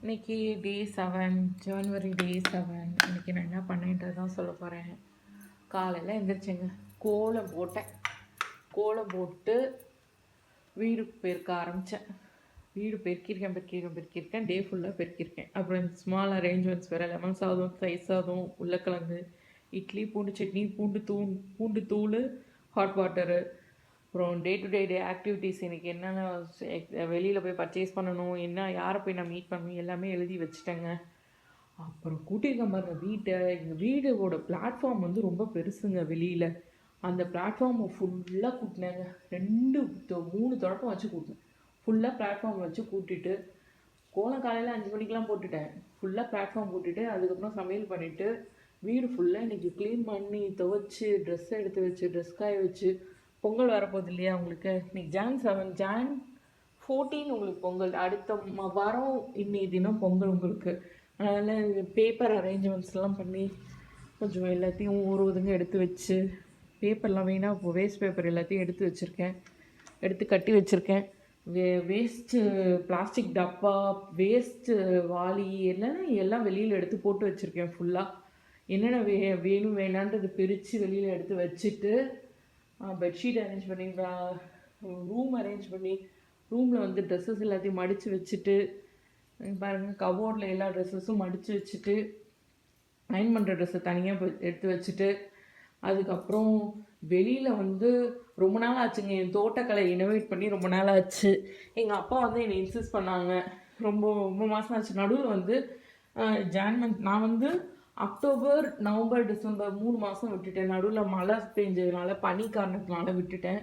இன்றைக்கி டே 7 ஜனவரி டே 7. இன்றைக்கி நான் என்ன பண்ணேன்றது தான் சொல்ல போகிறேன். காலையில் எழுந்திரிச்சேங்க, கோலம் போட்டு வீடு பெருக்க ஆரம்பித்தேன். வீடு பெருக்கியிருக்கேன். டே ஃபுல்லாக பெருக்கியிருக்கேன். அப்புறம் ஸ்மால் அரேஞ்ச்மெண்ட்ஸ் வேறு, லெமன் சாதம், தயிர் சாதம், உருளைக்கிழங்கு, இட்லி, பூண்டு சட்னி, பூண்டு தூள், ஹாட் வாட்டரு. அப்புறம் டே டு டே ஆக்டிவிட்டீஸ், இன்றைக்கி என்னென்ன வெளியில் போய் பர்ச்சேஸ் பண்ணணும், யாரை போய் நான் மீட் பண்ணணும், எல்லாமே எழுதி வச்சுட்டேங்க. அப்புறம் கூட்டியிருக்க பாருங்க வீட்டை. எங்கள் வீடோட பிளாட்ஃபார்ம் வந்து ரொம்ப பெருசுங்க. வெளியில் அந்த பிளாட்ஃபார்மை ஃபுல்லாக கூட்டினேங்க. 3 தொடப்பம் வச்சு கூட்டினேன். ஃபுல்லாக பிளாட்ஃபார்ம் வச்சு கூட்டிட்டு கோலம் காலையில் 5 மணிக்கெலாம் போட்டுட்டேன். ஃபுல்லாக பிளாட்ஃபார்ம் போட்டுட்டு அதுக்கப்புறம் சமையல் பண்ணிவிட்டு வீடு ஃபுல்லாக இன்றைக்கி க்ளீன் பண்ணி துவைச்சி ட்ரெஸ்ஸை எடுத்து வச்சு ட்ரெஸ் காய வச்சு. பொங்கல் வரப்போகுது இல்லையா உங்களுக்கு. இன்றைக்கி Jan 14 உங்களுக்கு பொங்கல். அடுத்த வாரம் இன்னைக்கு தினம் பொங்கல் உங்களுக்கு. அதனால் பேப்பர் அரேஞ்ச்மெண்ட்ஸ்லாம் பண்ணி கொஞ்சம் எல்லாத்தையும் ஒதுங்க எடுத்து வச்சு, பேப்பர்லாம் வேணால் இப்போ வேஸ்ட் பேப்பர் எல்லாத்தையும் எடுத்து கட்டி வச்சுருக்கேன். வேஸ்ட்டு பிளாஸ்டிக் டப்பா, வேஸ்ட்டு வாளி எல்லாம் வெளியில் எடுத்து போட்டு வச்சுருக்கேன். ஃபுல்லாக என்னென்ன வேணும் வேணான்றது பிரித்து வெளியில் எடுத்து வச்சுட்டு, பெட்ஷீட் அரேஞ்ச் பண்ணி, ரூம் அரேஞ்ச் பண்ணி, ரூமில் வந்து ட்ரெஸ்ஸஸ் எல்லாத்தையும் மடித்து வச்சுட்டு பாருங்கள், கபோர்டில் எல்லா ட்ரெஸ்ஸஸும் மடித்து வச்சுட்டு, அயர்ன் பண்ணுற ட்ரெஸ்ஸை தனியாக எடுத்து வச்சுட்டு, அதுக்கப்புறம் வெளியில் வந்து ரொம்ப நாள் ஆச்சுங்க. என் தோட்டக்கலை இனோவேட் பண்ணி ரொம்ப நாள் ஆச்சு. எங்கள் அப்பா வந்து என்னை இன்சிஸ்ட் பண்ணாங்க. ரொம்ப மாதம் ஆச்சு. நடுவில் வந்து நான் வந்து அக்டோபர், நவம்பர், டிசம்பர் 3 மாதம் விட்டுட்டேன். நடுவில் மழை பெஞ்சதுனால, பனி காரணத்தினால விட்டுட்டேன்.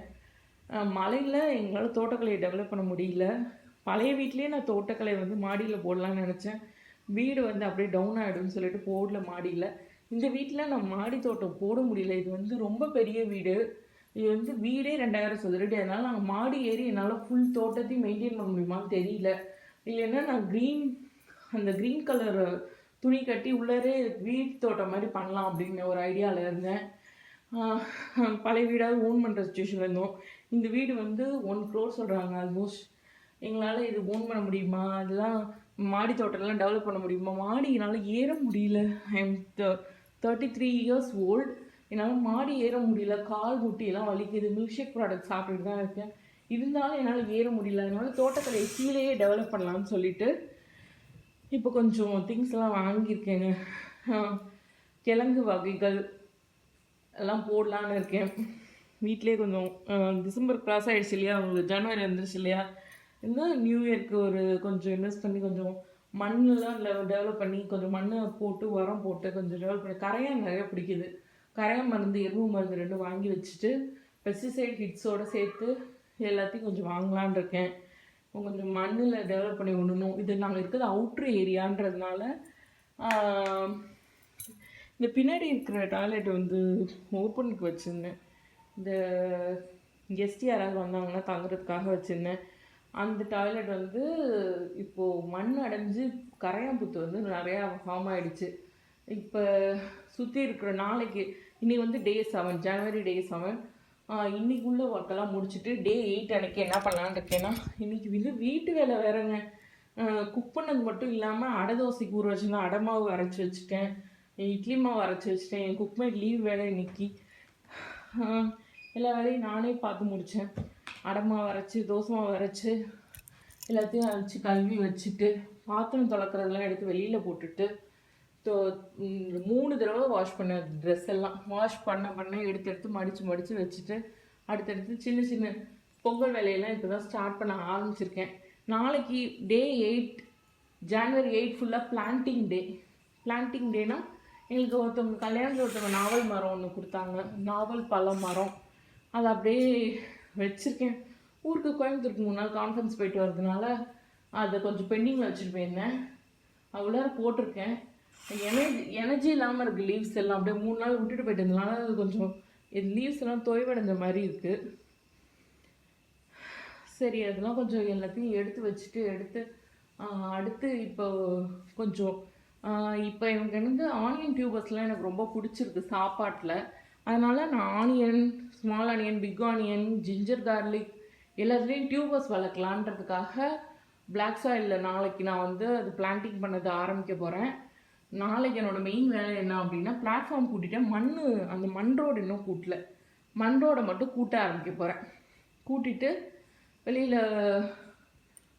மழையில் எங்களால் தோட்டக்கலையை டெவலப் பண்ண முடியல. பழைய வீட்லேயே நான் தோட்டக்கலை வந்து மாடியில் போடலான்னு நினச்சேன். வீடு வந்து அப்படியே டவுன் ஆகிடும்னு சொல்லிட்டு போடல மாடியில். இந்த வீட்டில் நான் மாடி தோட்டம் போட முடியல. இது வந்து ரொம்ப பெரிய வீடு. இது வந்து வீடே 2000 சதுரடி. அதனால் நாங்கள் மாடி ஏறி என்னால் ஃபுல் தோட்டத்தையும் மெயின்டைன் பண்ண முடியுமான்னு தெரியல. இல்லைன்னா நான் அந்த க்ரீன் கலர் துணி கட்டி உள்ளே வீட்டு தோட்டம் மாதிரி பண்ணலாம் அப்படின்னு ஒரு ஐடியாவில் இருந்தேன். பழைய வீடாவது ஓன் பண்ணுற சுச்சுவேஷனில் இருந்தோம். இந்த வீடு வந்து 1 crore சொல்கிறாங்க. ஆல்மோஸ்ட் எங்களால் இது ஓன் பண்ண முடியுமா, அதெல்லாம் மாடி தோட்டம்லாம் டெவலப் பண்ண முடியுமா, மாடினால் ஏற முடியல. I am 33 years old. என்னால் மாடி ஏற முடியல. கால் முட்டியெல்லாம் வலிக்குது. மில்க்ஷேக் ப்ராடக்ட் சாப்பிட்டுட்டு தான் இருக்கேன். இருந்தாலும் என்னால் ஏற முடியல. அதனால் தோட்டக்கலையை கீழேயே டெவலப் பண்ணலான்னு சொல்லிட்டு இப்போ கொஞ்சம் திங்ஸ்லாம் வாங்கியிருக்கேங்க. கிழங்கு வகைகள் எல்லாம் போடலான்னு இருக்கேன். வீட்டிலே கொஞ்சம் டிசம்பர் கிராஸ் ஆகிடுச்சு இல்லையா, உங்களுக்கு ஜனவரி வந்துருச்சு இல்லையா. இன்னும் நியூ இயர்க்கு கொஞ்சம் இன்வெஸ்ட் பண்ணி கொஞ்சம் மண்ணெலாம் டெவலப் பண்ணி கொஞ்சம் மண்ணை போட்டு உரம் போட்டு கொஞ்சம் டெவலப் பண்ணி, கரையான் நிறைய பிடிக்குது. கரையான் மருந்து, எருவு மருந்து 2 வாங்கி வச்சுட்டு பெஸ்டிசைட் ஹிட்ஸோடு சேர்த்து எல்லாத்தையும் கொஞ்சம் வாங்கலான் இருக்கேன். கொஞ்சம் மண்ணில் டெவலப் பண்ணி விடணும். இது நாங்கள் இருக்கிறது அவுட்ரு ஏரியான்றதுனால இந்த பின்னாடி இருக்கிற டாய்லெட் வந்து ஓப்பனுக்கு வச்சுருந்தேன். இந்த கெஸ்ட் யாராவது வந்தாங்கன்னா தங்குறதுக்காக வச்சுருந்தேன். அந்த டாய்லெட் வந்து இப்போது மண் அடைஞ்சு கரையாம்புத்து வந்து நிறையா ஃபார்ம் ஆகிடுச்சு. இப்போ சுற்றி இருக்கிற நாளைக்கு இன்றைக்கி வந்து டே 7, ஜனவரி டே 7. இன்றைக்குள்ள ஒர்க்கெல்லாம் முடிச்சுட்டு டே 8 அன்றைக்கி என்ன பண்ணலான்னு இருக்கேன்னா, இன்றைக்கி வந்து வீட்டு வேலை வேறுங்க. குக் பண்ணது மட்டும் இல்லாமல் அடை தோசைக்கு ஊற வச்சுருந்தேன். அடை மாவு அரைச்சி வச்சுட்டேன். இட்லி மாவு அரைச்சி வச்சுட்டேன். என் குக்மேட் லீவ் வேலை இன்றைக்கி. எல்லா வேலையும் நானே பார்த்து முடித்தேன். அடை மாவு அரைச்சி, தோசை மாவு அரைச்சி எல்லாத்தையும் அரைச்சி கழுவி வச்சுட்டு, பாத்திரம் துளக்கிறதெல்லாம் எடுத்து வெளியில் போட்டுட்டு 3 தடவை வாஷ் பண்ண ட்ரெஸ் எல்லாம் வாஷ் பண்ண எடுத்து மடித்து வச்சுட்டு, அடுத்தடுத்து சின்ன பொங்கல் வேலையெல்லாம் இப்போ தான் ஸ்டார்ட் பண்ண ஆரம்பிச்சிருக்கேன். நாளைக்கு டே 8, ஜனவரி 8 ஃபுல்லாக பிளான்டிங் டேனா எங்களுக்கு ஒருத்தவங்க கல்யாணத்தில் ஒருத்தவங்க நாவல் மரம் ஒன்று கொடுத்தாங்க. நாவல் பழ மரம். அதை அப்படியே வச்சுருக்கேன். ஊருக்கு கோயம்புத்தூருக்கு 3 நாள் கான்ஃபரன்ஸ் போயிட்டு வரதுனால அதை கொஞ்சம் பெண்டிங்கில் வச்சுட்டு போயிருந்தேன். அவ்வளோ போட்டிருக்கேன். எனர்ஜி இல்லாமல் இருக்குது. லீவ்ஸ் எல்லாம் அப்படியே 3 நாள் விட்டுட்டு போயிட்டதுனால கொஞ்சம் லீவ்ஸ் எல்லாம் தொய்வடைஞ்ச மாதிரி இருக்குது. சரி, அதெல்லாம் கொஞ்சம் எல்லாத்தையும் எடுத்து வச்சுட்டு அடுத்து இப்போ கொஞ்சம் இப்போ எனக்கு வந்து ஆனியன் டியூபர்ஸ்லாம் எனக்கு ரொம்ப பிடிச்சிருக்கு சாப்பாட்டில். அதனால் நான் onion, small onion, big onion, ginger garlic எல்லாத்துலேயும் டியூபர்ஸ் வளர்க்கலான்றதுக்காக பிளாக் சாயிலில் நாளைக்கு நான் வந்து அது பிளான்டிங் பண்ணது ஆரம்பிக்க போகிறேன். நாளைக்கு என்னோடய மெயின் வேலை என்ன அப்படின்னா, பிளாட்ஃபார்ம் கூட்டிட்டேன். அந்த மண் ரோடு இன்னும் கூட்டல. மண் ரோடை மட்டும் கூட்ட ஆரம்பிக்க போகிறேன். கூட்டிட்டு வெளியில்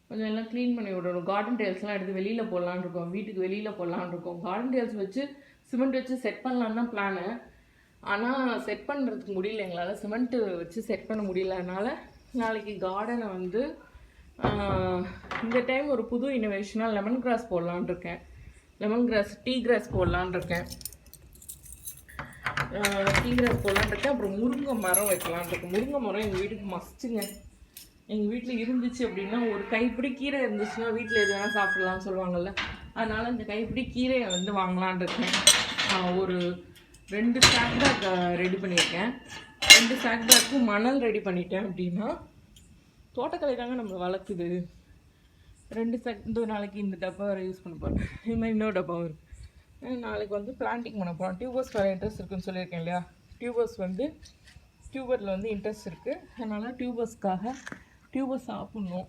கொஞ்சம் எல்லாம் க்ளீன் பண்ணி விடணும். கார்டன் டேல்ஸ்லாம் எடுத்து வெளியில் போடலான்னு இருக்கோம். வீட்டுக்கு வெளியில் போடலான்னு இருக்கோம். கார்டன் டேல்ஸ் வச்சு சிமெண்ட் வச்சு செட் பண்ணலான்னு தான் பிளானு. ஆனால் செட் பண்ணுறதுக்கு முடியல எங்களால். சிமெண்ட்டு வச்சு செட் பண்ண முடியலனால நாளைக்கு கார்டனை வந்து இந்த டைம் ஒரு புது இனோவேஷனாக லெமன் கிராஸ் போடலான் இருக்கேன். லெமன் கிராஸ் டீ கிராஸ் போடலான் இருக்கேன். டீ கிராஸ் போடலான் இருக்கேன். அப்புறம் முருங்கை மரம் வைக்கலான் இருக்கேன். முருங்கை மரம் எங்கள் வீட்டுக்கு மஸ்ட்டுங்க. எங்கள் வீட்டில் இருந்துச்சு அப்படின்னா ஒரு கைப்பிடி கீரை இருந்துச்சுன்னா வீட்டில் எது வேணால் சாப்பிடலாம்னு சொல்லுவாங்கள்ல. அதனால் இந்த கைப்பிடி கீரையை வந்து வாங்கலான் இருக்கேன். ஒரு 2 சாக் பேக் ரெடி பண்ணியிருக்கேன். 2 சாக் பேக்கும் மணல் ரெடி பண்ணிட்டேன் அப்படின்னா தோட்டக்கலை தாங்க நம்மளை வளர்க்குது. 2 சாக் நாளைக்கு இந்த டப்பா வேறு யூஸ் பண்ண போகிறேன். இது மாதிரி இன்னொரு டப்பாவும் இருக்குது. நாளைக்கு வந்து பிளான்டிங் பண்ண போகிறோம். டியூபர்ஸ் வேறு இன்ட்ரெஸ்ட் இருக்குதுன்னு சொல்லியிருக்கேன் இல்லையா. டியூபரில் வந்து இன்ட்ரெஸ்ட் இருக்குது. அதனால் டியூபர் சாப்பிட்ணும்.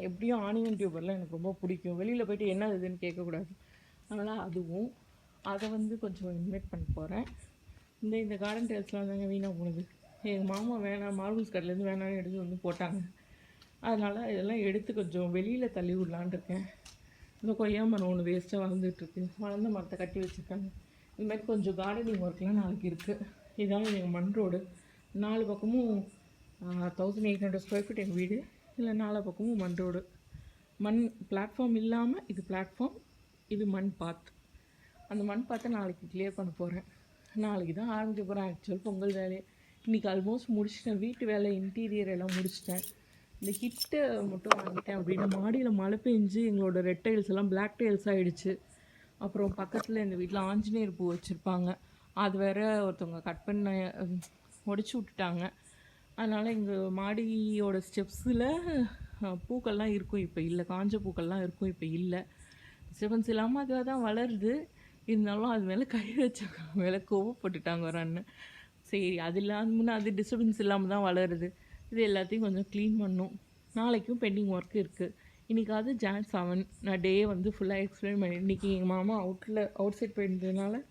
எப்படியும் ஆனியன் டியூபர்லாம் எனக்கு ரொம்ப பிடிக்கும். வெளியில் போய்ட்டு என்ன இதுன்னு கேட்கக்கூடாது. அதனால் அதுவும் அதை வந்து கொஞ்சம் இன்வைட் பண்ண போகிறேன். இந்த கார்டன் டேல்ஸ்லாம் தாங்க வீணாக போனது. எங்கள் மாமா வேணாம், மார்பிள்ஸ் கடையிலேருந்து வேணான்னு எடுத்து வந்து போட்டாங்க. அதனால் இதெல்லாம் எடுத்து கொஞ்சம் வெளியில் தள்ளி விடலான் இருக்கேன். இந்த கொய்யா மரம் ஒன்று வேஸ்ட்டாக வளர்ந்துட்டுருக்கு. வளர்ந்த மரத்தை கட்டி வச்சுருக்காங்க. இதுமாதிரி கொஞ்சம் கார்டனிங் ஒர்க்லாம் நாளைக்கு இருக்குது. இதாங்க எங்கள் மண் ரோடு. 4 பக்கமும் 1800 ஸ்கொயர் ஃபீட் எங்கள் வீடு. இல்லை 4 பக்கமும் மண் ரோடு. மண் பிளாட்ஃபார்ம் இல்லாமல் இது பிளாட்ஃபார்ம், இது மண் பாத். அந்த மண் பாத்தை நாளைக்கு கிளியர் பண்ண போகிறேன். நாளைக்கு தான் ஆரம்பிக்க போகிறேன். ஆக்சுவல் பொங்கல் வேலையை இன்றைக்கி ஆல்மோஸ்ட் முடிச்சிட்டேன். வீட்டு வேலை இன்டீரியர் எல்லாம் முடிச்சிட்டேன். இந்த ஹிட்டை மட்டும் வாங்கிட்டேன் அப்படின்னா மாடியில் மழை பெஞ்சு எங்களோட ரெட் டைல்ஸ் எல்லாம் பிளாக் டைல்ஸ் ஆகிடுச்சு. அப்புறம் பக்கத்தில் இந்த வீட்டில் ஆஞ்சநேயர் பூ வச்சுருப்பாங்க. அது வேற ஒருத்தவங்க கட் பண்ண உடச்சி விட்டுட்டாங்க. அதனால் எங்கள் மாடியோட ஸ்டெப்ஸில் பூக்கள்லாம் இருக்கும், இப்போ இல்லை. காஞ்ச பூக்கள்லாம் இருக்கும், இப்போ இல்லை. டிஸ்டர்பன்ஸ் இல்லாமல் அதுவாக தான் வளருது. இருந்தாலும் அது மேலே கை வச்சாங்க, மேலே கோவப்பட்டுட்டாங்க ஒரு அண்ணன். சரி, அது இல்லாமல் அது டிஸ்டர்பன்ஸ் இல்லாமல் தான் வளருது. இது எல்லாத்தையும் கொஞ்சம் க்ளீன் பண்ணும். நாளைக்கும் பெண்டிங் ஒர்க் இருக்குது. இன்றைக்காவது Jan 7 நான் டே வந்து ஃபுல்லாக எக்ஸ்பிளைன் பண்ணி. இன்றைக்கி எங்கள் மாமா அவுட் சைட் போயிருந்ததுனால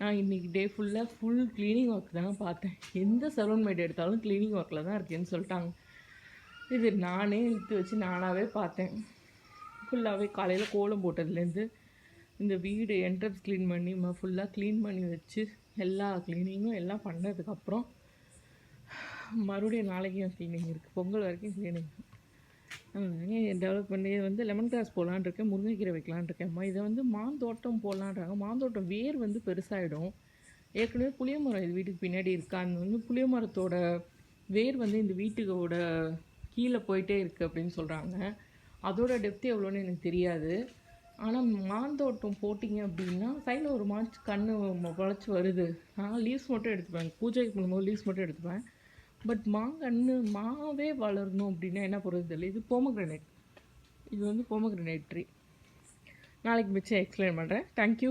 நான் இன்றைக்கி டே ஃபுல் க்ளீனிங் ஒர்க் தாங்க பார்த்தேன். எந்த சலூன் மேட் எடுத்தாலும் க்ளீனிங் ஒர்க்கில் தான் இருக்கேன்னு சொல்லிட்டாங்க. இது நானே இழுத்து வச்சு நானாகவே பார்த்தேன். ஃபுல்லாகவே காலையில் கோலம் போட்டதுலேருந்து இந்த வீடு என்ட்ரன்ஸ் க்ளீன் பண்ணி ஃபுல்லாக க்ளீன் பண்ணி வச்சு எல்லா க்ளீனிங்கும் எல்லாம் பண்ணதுக்கப்புறம் மறுபடியும் நாளைக்கும் க்ளீனிங் இருக்குது. பொங்கல் வரைக்கும் க்ளீனிங் டெவலப் பண்ணி வந்து லெமன் கிராஸ் போடலான் இருக்கேன். முருங்கைக்கீரை வைக்கலான் இருக்கேன். இதை வந்து மாந்தோட்டம் போடலான்றாங்க. மாந்தோட்டம் வேர் வந்து பெருசாகிடும். ஏற்கனவே புளிய மரம் இது வீட்டுக்கு பின்னாடி இருக்கா. அந்த வந்து புளிய மரத்தோட வேர் வந்து இந்த வீட்டுக்கோட கீழே போயிட்டே இருக்குது அப்படின்னு சொல்கிறாங்க. அதோட டெப்த்து எவ்வளோன்னு எனக்கு தெரியாது. ஆனால் மாந்தோட்டம் போட்டிங்க அப்படின்னா சைடில் ஒரு மாச்சு கன்று முளைச்சி வருது. நான் லீவ்ஸ் மட்டும் எடுத்துப்பேன். பூஜைக்கு பண்ணும்போது லீவ்ஸ் மட்டும் எடுத்துப்பேன். பட் மாவே வளரணும் அப்படின்னா என்ன போகிறது தெரியல. இது போமக்ரனேட். இது வந்து போமக்ரனேட் ட்ரீ. நாளைக்கு மிச்சம் எக்ஸ்பிளைன் பண்ணுறேன். தேங்க்யூ.